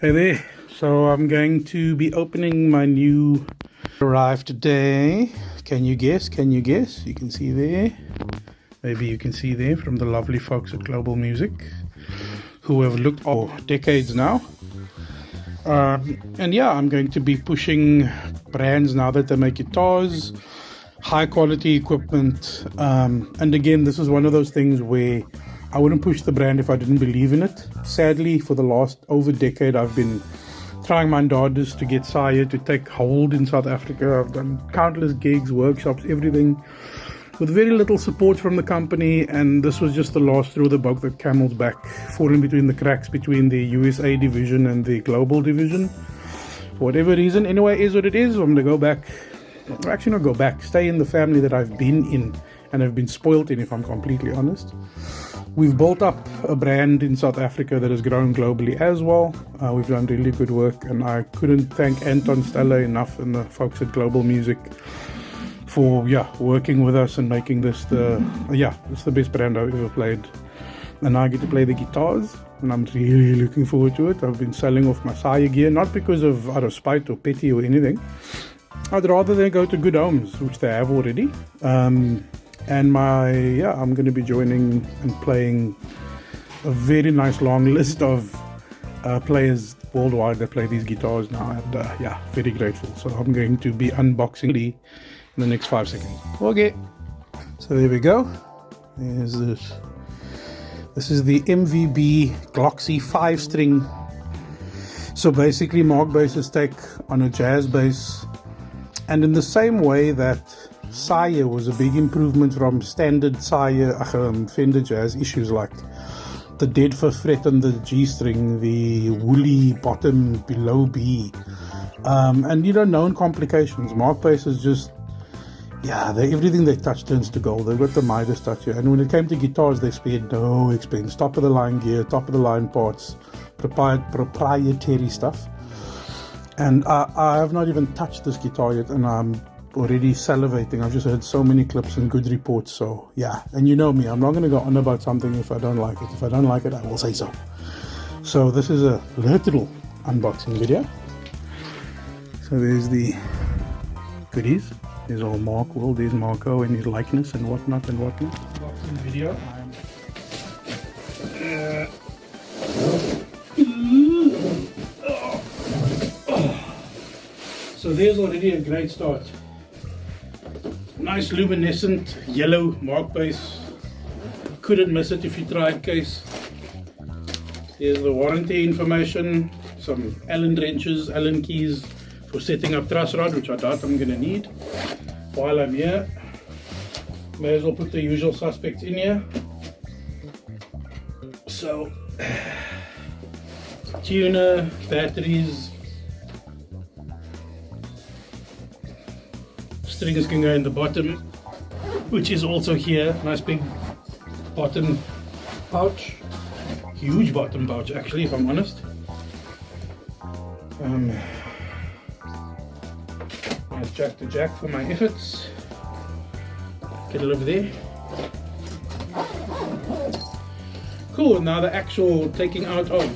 Hey there. So I'm going to be opening my new arrived today. Can you guess? Can you guess? You can see there. Maybe you can see there from the lovely folks at Global Music who have looked for decades now. And yeah, I'm going to be pushing brands now that they make guitars, high quality equipment. And again, this is one of those things where I wouldn't push the brand if I didn't believe in it. Sadly, for the last over decade, I've been trying my darndest to get Sire to take hold in South Africa. I've done countless gigs, workshops, everything, with very little support from the company, and this was just the last straw that broke the camel's back, falling between the cracks between the USA division and the global division. For whatever reason, anyway, is what it is. I'm going to go back, or actually not go back, stay in the family that I've been in and have been spoiled in, if I'm completely honest. We've built up a brand in South Africa that has grown globally as well. We've done really good work, and I couldn't thank Anton Stella enough and the folks at Global Music for working with us and making this it's the best brand I've ever played. And I get to play the guitars, and I'm really looking forward to it. I've been selling off my Sire gear, not because of out of spite or pity or anything. I'd rather they go to good homes, which they have already. And I'm going to be joining and playing a very nice long list of players worldwide that play these guitars now, and very grateful. So I'm going to be unboxing in the next 5 seconds. Okay, so there we go. There's this. This is the MVB Gloxy 5-string. So basically, Markbass's take on a jazz bass, and in the same way that Sire was a big improvement from standard Sire Fender jazz issues like the dead fifth fret on the G string, the woolly bottom below B, and known complications. Markbass is just everything they touch turns to gold. They've got the Midas touch here, and when it came to guitars, they spared no expense. Top of the line gear, top of the line parts, proprietary stuff. And I have not even touched this guitar yet, and I'm already salivating. I've just heard so many clips and good reports. So and you know me, I'm not going to go on about something if I don't like it. If I don't like it, I will say so. So this is a little unboxing video. So there's the goodies. There's all Mark Will, there's Marco and his likeness and whatnot. Unboxing video. So there's already a great start. Nice luminescent yellow Markbass. Couldn't miss it if you tried case. Here's the warranty information. Some Allen wrenches, Allen keys for setting up truss rod, which I doubt I'm going to need. While I'm here, may as well put the usual suspects in here. So, tuner, batteries, strings can go in the bottom, which is also here. Nice big bottom pouch, huge bottom pouch actually, if I'm honest. Nice jack to jack for my efforts. Get it over there. Cool. Now the actual taking out of.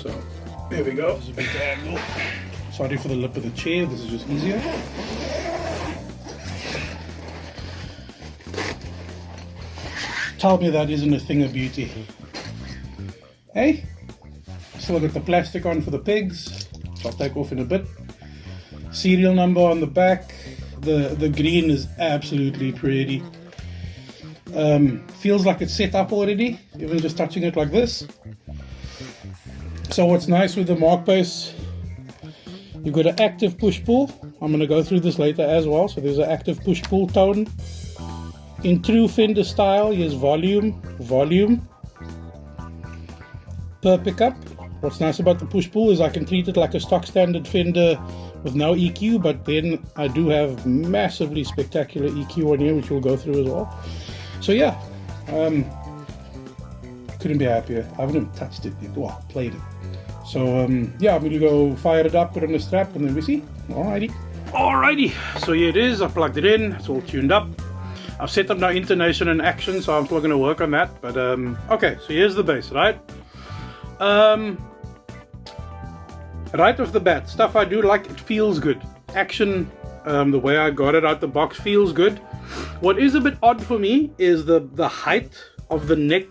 So there we go. This is a bit angle. Sorry for the lip of the chair, this is just easier. Tell me that isn't a thing of beauty. Hey? Still got the plastic on for the pegs, which I'll take off in a bit. Serial number on the back. The green is absolutely pretty. Feels like it's set up already, even just touching it like this. So what's nice with the Markbass, you've got an active push-pull. I'm going to go through this later as well. So there's an active push-pull tone. In true Fender style, here's volume per pickup. What's nice about the push-pull is I can treat it like a stock standard Fender with no EQ, but then I do have massively spectacular EQ on here, which we'll go through as well. So couldn't be happier. I haven't even touched it yet. Well, played it. So I'm going to go fire it up, put it on the strap, and then we see. Alrighty, so here it is. I plugged it in, it's all tuned up. I've set up now intonation and action, so I'm still going to work on that. But okay, so here's the bass, right? Right off the bat, stuff I do like, it feels good. Action, the way I got it out the box feels good. What is a bit odd for me is the height of the neck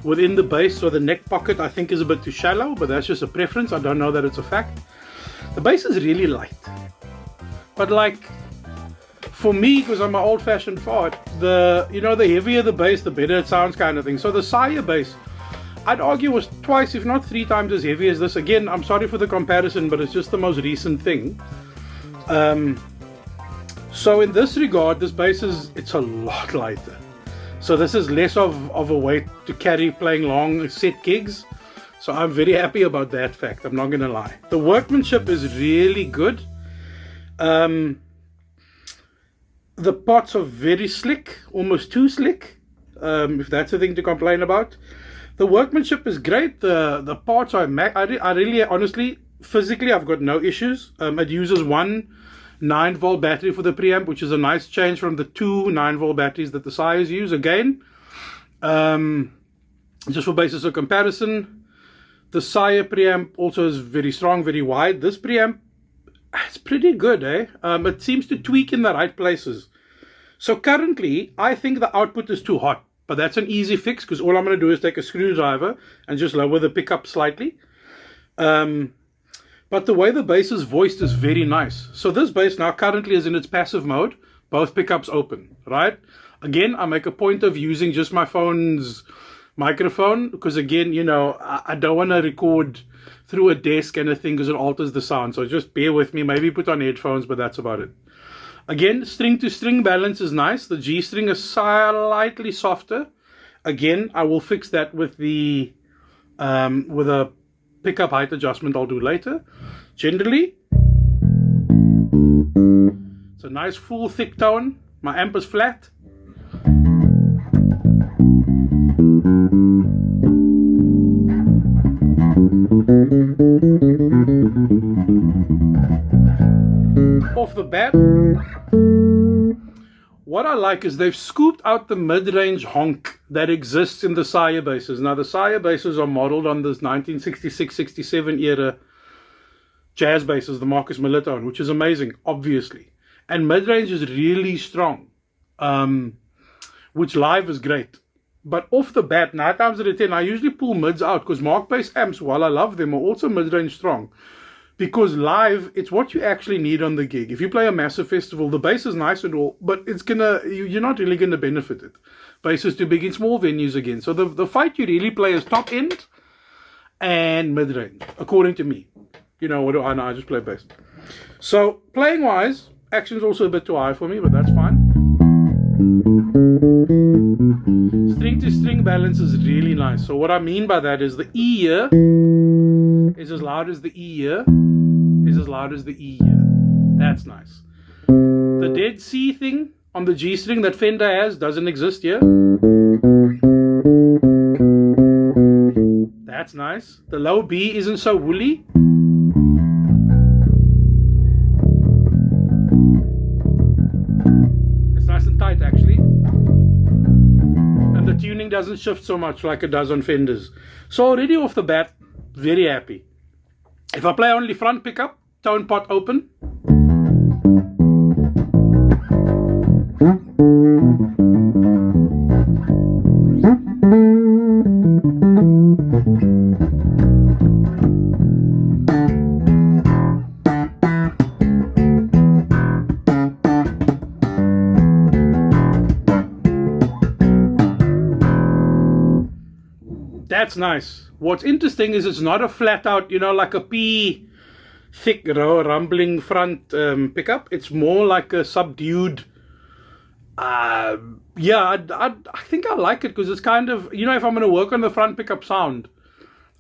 within the bass, or the neck pocket, I think is a bit too shallow, but that's just a preference. I don't know that it's a fact. The bass is really light, but like for me, because I'm an old-fashioned fart, the heavier the bass, the better it sounds, kind of thing. So the Sire bass, I'd argue, was twice, if not 3 times as heavy as this. Again, I'm sorry for the comparison, but it's just the most recent thing. So in this regard, this bass it's a lot lighter. So this is less of a weight to carry playing long set gigs. So I'm very happy about that fact, I'm not gonna lie. The workmanship is really good. The pots are very slick, almost too slick, if that's a thing to complain about. The workmanship is great. The parts are I really, honestly, physically, I've got no issues. It uses one 9-volt battery for the preamp, which is a nice change from the 2 9-volt batteries that the Sires use. Again, just for basis of comparison, the Sire preamp also is very strong, very wide. This preamp, it's pretty good, eh? It seems to tweak in the right places. So currently, I think the output is too hot, but that's an easy fix, because all I'm going to do is take a screwdriver and just lower the pickup slightly. But the way the bass is voiced is very nice. So this bass now currently is in its passive mode, both pickups open, right? Again, I make a point of using just my phone's microphone, because again, I don't want to record through a desk and a thing, because it alters the sound. So just bear with me, maybe put on headphones, but that's about it. Again, string to string balance is nice. The G string is slightly softer. Again, I will fix that with the with a pickup height adjustment I'll do later. Generally, it's a nice full thick tone. My amp is flat. Off the bat, what I like is they've scooped out the mid-range honk that exists in the Sire basses. Now the Sire basses are modeled on this 1966-67 era jazz basses, the Marcus Miller tone, which is amazing, obviously. And mid-range is really strong, which live is great. But off the bat, 9 times out of 10, I usually pull mids out, because Markbass amps, while I love them, are also mid-range strong. Because live, it's what you actually need on the gig. If you play a massive festival, the bass is nice and all, but you're not really gonna benefit it. Bass is too big in small venues again. So the fight you really play is top end and mid range, according to me. What do I know? I just play bass. So playing wise, action's also a bit too high for me, but that's fine. String to string balance is really nice. So what I mean by that is the E here is as loud as the E here is as loud as the E here. That's nice. The dead C thing on the G string that Fender has doesn't exist here. That's nice. The low B isn't so woolly. It's nice and tight actually. And the tuning doesn't shift so much like it does on Fenders. So already off the bat, very happy. If I play only front pickup, tone pot open. That's nice. What's interesting is it's not a flat out, like a P thick rumbling front pickup. It's more like a subdued. I think I like it, because it's kind of, if I'm going to work on the front pickup sound,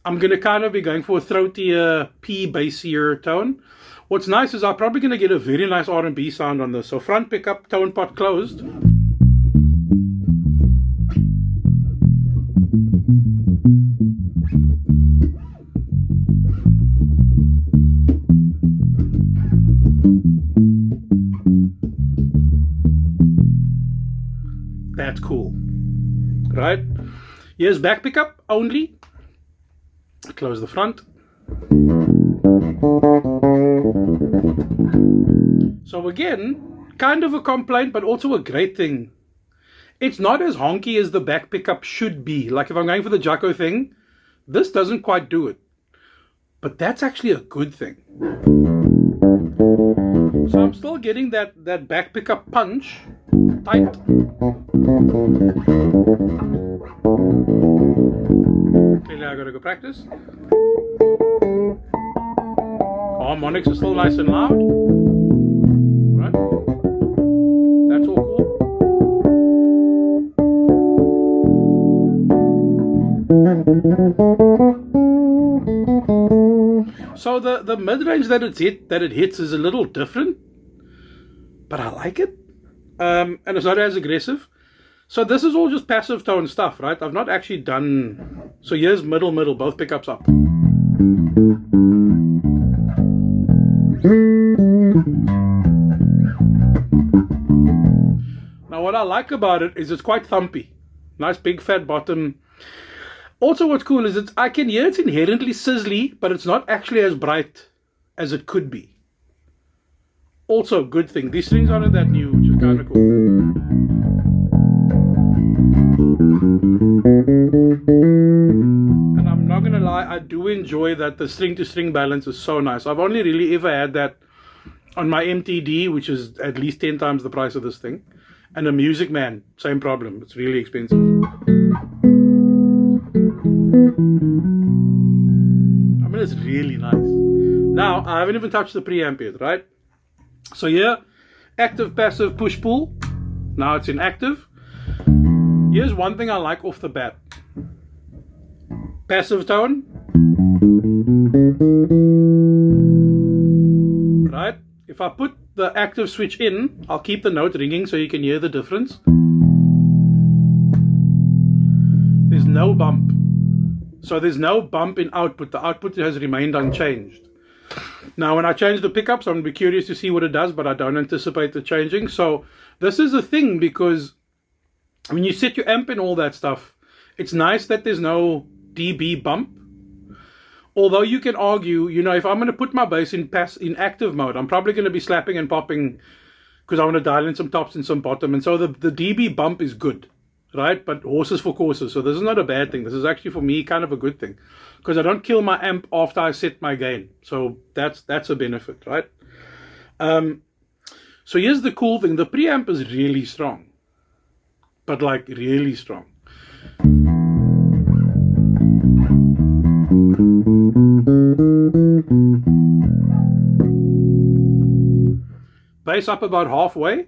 I'm going to kind of be going for a throatier, P bassier tone. What's nice is I'm probably going to get a very nice R&B sound on this. So front pickup, tone pot closed. That's cool, right? Here's back pickup only. Close the front. So again, kind of a complaint, but also a great thing. It's not as honky as the back pickup should be. Like if I'm going for the Jacko thing, this doesn't quite do it. But that's actually a good thing. So I'm still getting that back pickup punch. Tight. Clearly I gotta go practice. Harmonics are still nice and loud. Right? That's all cool. So the mid-range that it hits is a little different, but I like it. And it's not as aggressive. So this is all just passive tone stuff, right? I've not actually done. So here's middle, both pickups up. Now what I like about it is it's quite thumpy. Nice big fat bottom. Also what's cool is I can hear it's inherently sizzly, but it's not actually as bright as it could be. Also a good thing. These strings aren't that new, which is kind of cool. And I'm not gonna lie, I do enjoy that the string to string balance is so nice. I've only really ever had that on my MTD, which is at least 10 times the price of this thing. And a Music Man, same problem. It's really expensive. I mean, it's really nice. Now, I haven't even touched the preamp yet, right? So here, active, passive, push, pull. Now it's in active. Here's one thing I like off the bat. Passive tone. Right? If I put the active switch in, I'll keep the note ringing so you can hear the difference. There's no bump. So there's no bump in output. The output has remained unchanged. Now when I change the pickups, I'm going to be curious to see what it does, but I don't anticipate it changing. So this is a thing because when you set your amp and all that stuff, it's nice that there's no dB bump. Although you can argue, you know, if I'm going to put my bass in active mode, I'm probably going to be slapping and popping because I want to dial in some tops and some bottom. And so the dB bump is good, right? But horses for courses. So this is not a bad thing. This is actually for me kind of a good thing because I don't kill my amp after I set my gain. So that's a benefit, right? So here's the cool thing. The preamp is really strong, but like really strong. Bass up about halfway.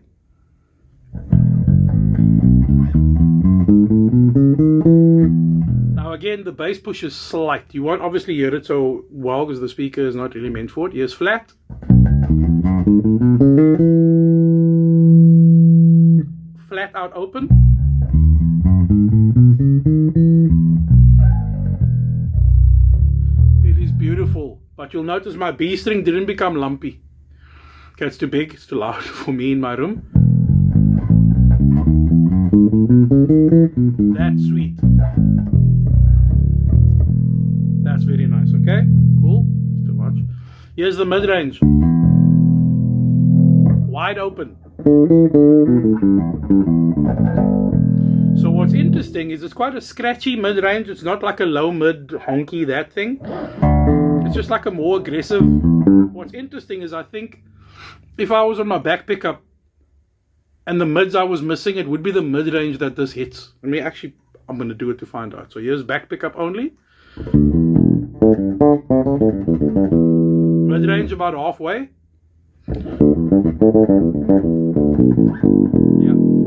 Now again, the bass push is slight. You won't obviously hear it so well because the speaker is not really meant for it. Here's flat. Flat out open. It is beautiful, but you'll notice my B string didn't become lumpy. Okay, it's too big, it's too loud for me in my room. That's sweet. That's very nice, okay? Cool. It's too much. Here's the mid-range. Wide open. So what's interesting is it's quite a scratchy mid-range. It's not like a low mid honky, that thing. It's just like a more aggressive. What's interesting is I think if I was on my back pickup and the mids I was missing, it would be the mid-range that this hits. I mean, actually, I'm going to do it to find out. So here's back pickup only. Mid-range about halfway. Yeah,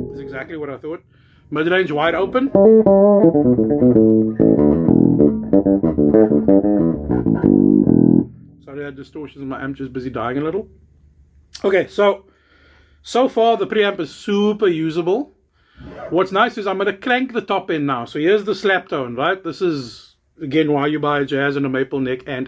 that's exactly what I thought. Mid-range wide open. Sorry, I had distortions in my amp, just busy dying a little. Okay, so far the preamp is super usable. What's nice is I'm going to crank the top end now. So here's the slap tone, right? This is, again, why you buy a jazz and a maple neck and.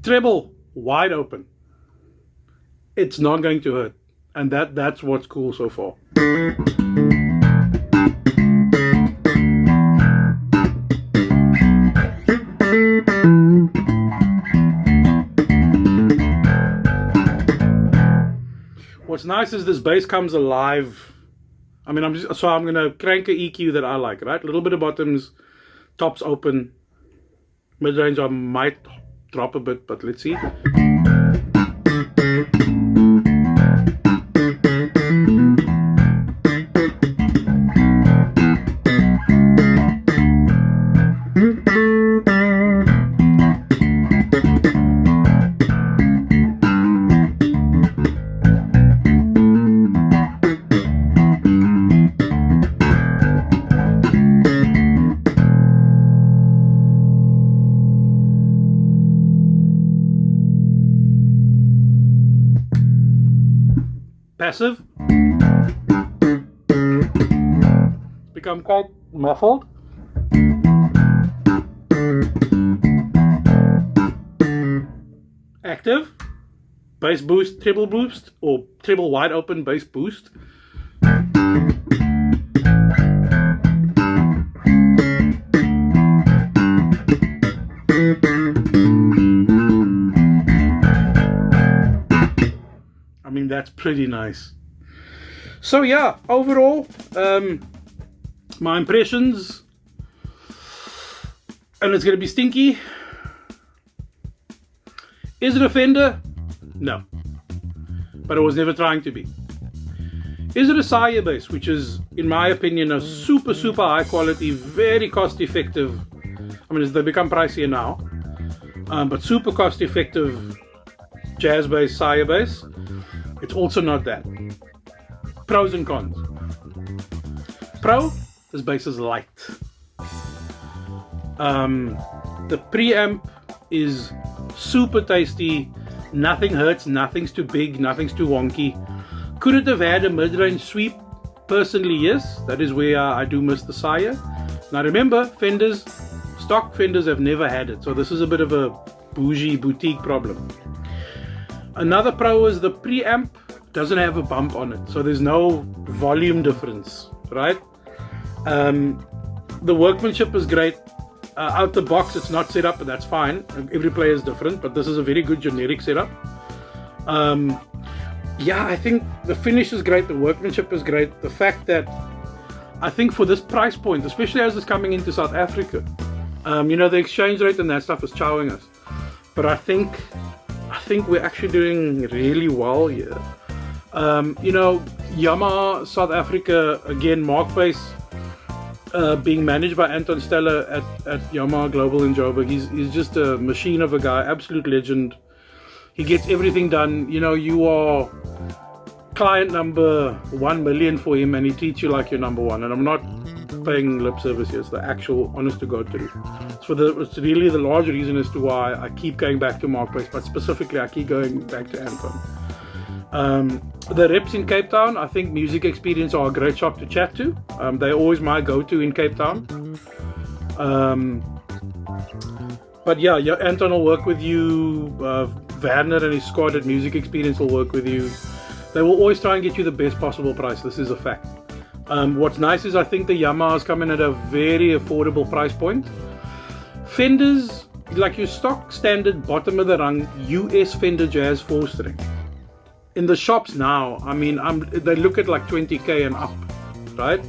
treble wide open. It's not going to hurt, and that's what's cool so far. What's nice is this bass comes alive. I mean, I'm gonna crank a EQ that I like, right? A little bit of bottoms, tops open, mid-range I might drop a bit, but let's see. Passive, become quite muffled. Active, bass boost, treble boost, or treble wide open bass boost. I mean, that's pretty nice. So yeah, overall, my impressions, and it's going to be stinky. Is it a Fender? No, but it was never trying to be. Is it a Saya bass, which is, in my opinion, a super high quality, very cost effective. I mean, they become pricier now, but super cost effective jazz bass, Saya bass. It's also not that. Pros and cons. Pro, this bass is light. The preamp is super tasty. Nothing hurts, nothing's too big, nothing's too wonky. Could it have had a mid-range sweep? Personally, yes. That is where I do miss the Saya. Now remember, Fenders, stock Fenders have never had it. So this is a bit of a bougie boutique problem. Another pro is the preamp doesn't have a bump on it, so there's no volume difference, right? The workmanship is great. Out the box, it's not set up, but that's fine. Every player is different, but this is a very good generic setup. Yeah, I think the finish is great. The workmanship is great. The fact that I think for this price point, especially as it's coming into South Africa, you know, the exchange rate and that stuff is chowing us. But I think we're actually doing really well here. You know, Yamaha South Africa, again, Markbass, being managed by Anton Steller at Yamaha Global in Joburg. He's just a machine of a guy, absolute legend. He gets everything done. You know, you are client number 1 million for him, and he treats you like you're number one. And I'm not paying lip service here. It's the actual honest to God truth. It's really the large reason as to why I keep going back to Markbass, but specifically I keep going back to Anton. The reps in Cape Town, I think Music Experience are a great shop to chat to. They're always my go-to in Cape Town. But yeah, Anton will work with you. Werner and his squad at Music Experience will work with you. They will always try and get you the best possible price. This is a fact. What's nice is I think the Yamahas come in at a very affordable price point. Fenders, like your stock standard bottom of the rung US Fender Jazz 4-string. In the shops now, I mean, they look at like 20k and up, right?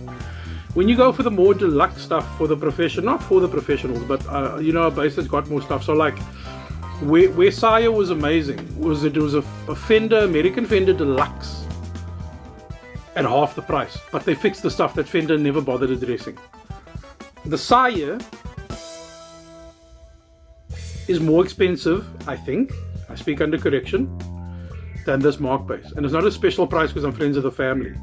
When you go for the more deluxe stuff for the profession, not for the professionals, but you know, a bass that's got more stuff. So like, where Saya was amazing was it was a Fender, American Fender Deluxe at half the price, but they fixed the stuff that Fender never bothered addressing. The Saya is more expensive, I think, I speak under correction, than this Markbass. And it's not a special price because I'm friends of the family.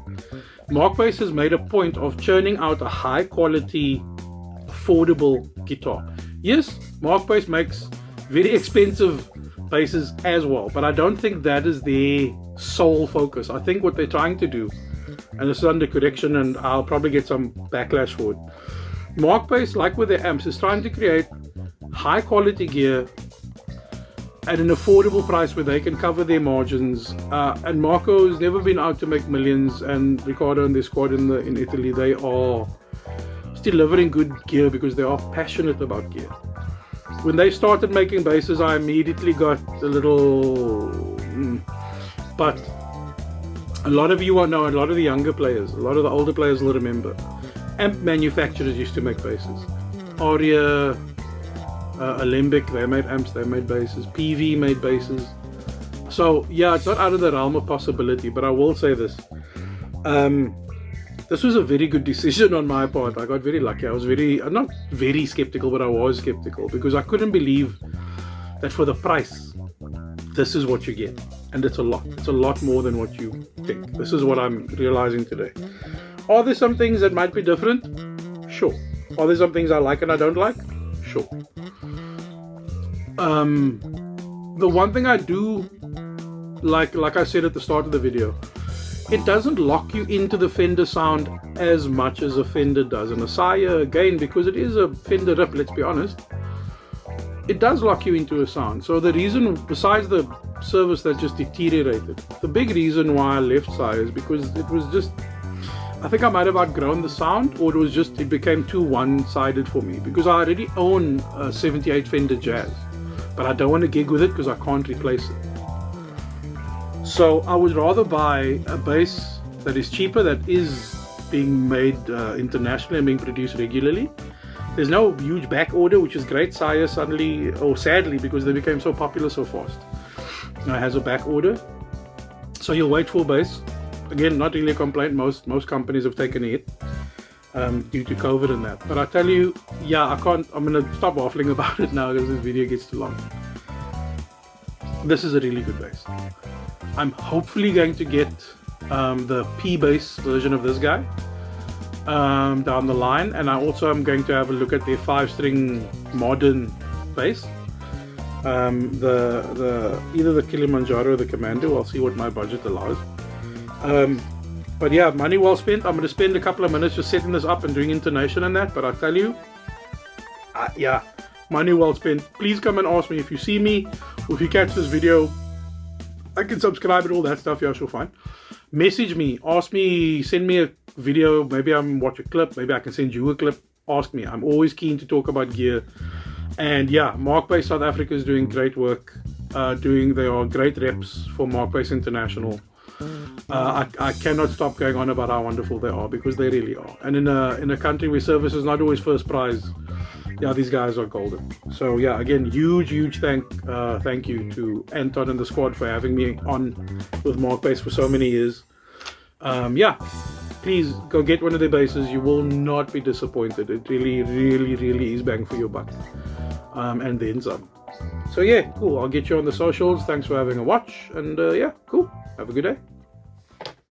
Markbass has made a point of churning out a high quality, affordable guitar. Yes, Markbass makes very expensive basses as well, but I don't think that is their sole focus. I think what they're trying to do, and this is under correction and I'll probably get some backlash for it, Markbass, like with their amps, is trying to create high quality gear at an affordable price where they can cover their margins. And Marco's never been out to make millions, and Riccardo and their squad in Italy, they are still delivering good gear because they are passionate about gear. When they started making basses, I immediately got a little but a lot of you will know, a lot of the younger players, a lot of the older players will remember, amp manufacturers used to make basses. Aria, Alembic, they made amps, they made basses. PV made basses. So yeah, it's not out of the realm of possibility, but I will say this. This was a very good decision on my part. I got very lucky. I was not very skeptical, but I was skeptical because I couldn't believe that for the price, this is what you get. And it's a lot. It's a lot more than what you think. This is what I'm realizing today. Are there some things that might be different? Sure. Are there some things I like and I don't like? Sure. The one thing I do like I said at the start of the video, it doesn't lock you into the Fender sound as much as a Fender does. And a Sire, again, because it is a Fender rip, let's be honest, it does lock you into a sound. So the reason, besides the service that just deteriorated, the big reason why I left Sire is because it was just, I think I might have outgrown the sound, or it became too one-sided for me, because I already own a 78 Fender Jazz, but I don't want to gig with it because I can't replace it. So I would rather buy a bass that is cheaper, that is being made internationally and being produced regularly. There's no huge back order, which is great. Sire suddenly, or sadly, because they became so popular so fast, has a back order. So you'll wait for a bass. Again, not really a complaint. Most companies have taken a hit due to COVID and that. But I tell you, yeah, I'm going to stop waffling about it now because this video gets too long. This is a really good bass. I'm hopefully going to get the P-bass version of this guy down the line, and I also am going to have a look at their 5-string modern bass, either the Kilimanjaro or the Commando. I'll see what my budget allows. But yeah, money well spent. I'm going to spend a couple of minutes just setting this up and doing intonation and that, but I tell you, yeah, money well spent. Please come and ask me if you see me, or if you catch this video, I can subscribe and all that stuff. Yeah, sure, fine. Message me, ask me, send me a video. Maybe I'm watch a clip. Maybe I can send you a clip. Ask me. I'm always keen to talk about gear. And yeah, Markbass South Africa is doing great work. They are great reps for Markbass International. I cannot stop going on about how wonderful they are, because they really are. And in a country where service is not always first prize, yeah, these guys are golden. So yeah, again, huge thank you to Anton and the squad for having me on with Markbass for so many years. Yeah, please go get one of their basses. You will not be disappointed. It really is bang for your buck, and then some. So yeah, cool. I'll get you on the socials. Thanks for having a watch, and yeah, cool. Have a good day.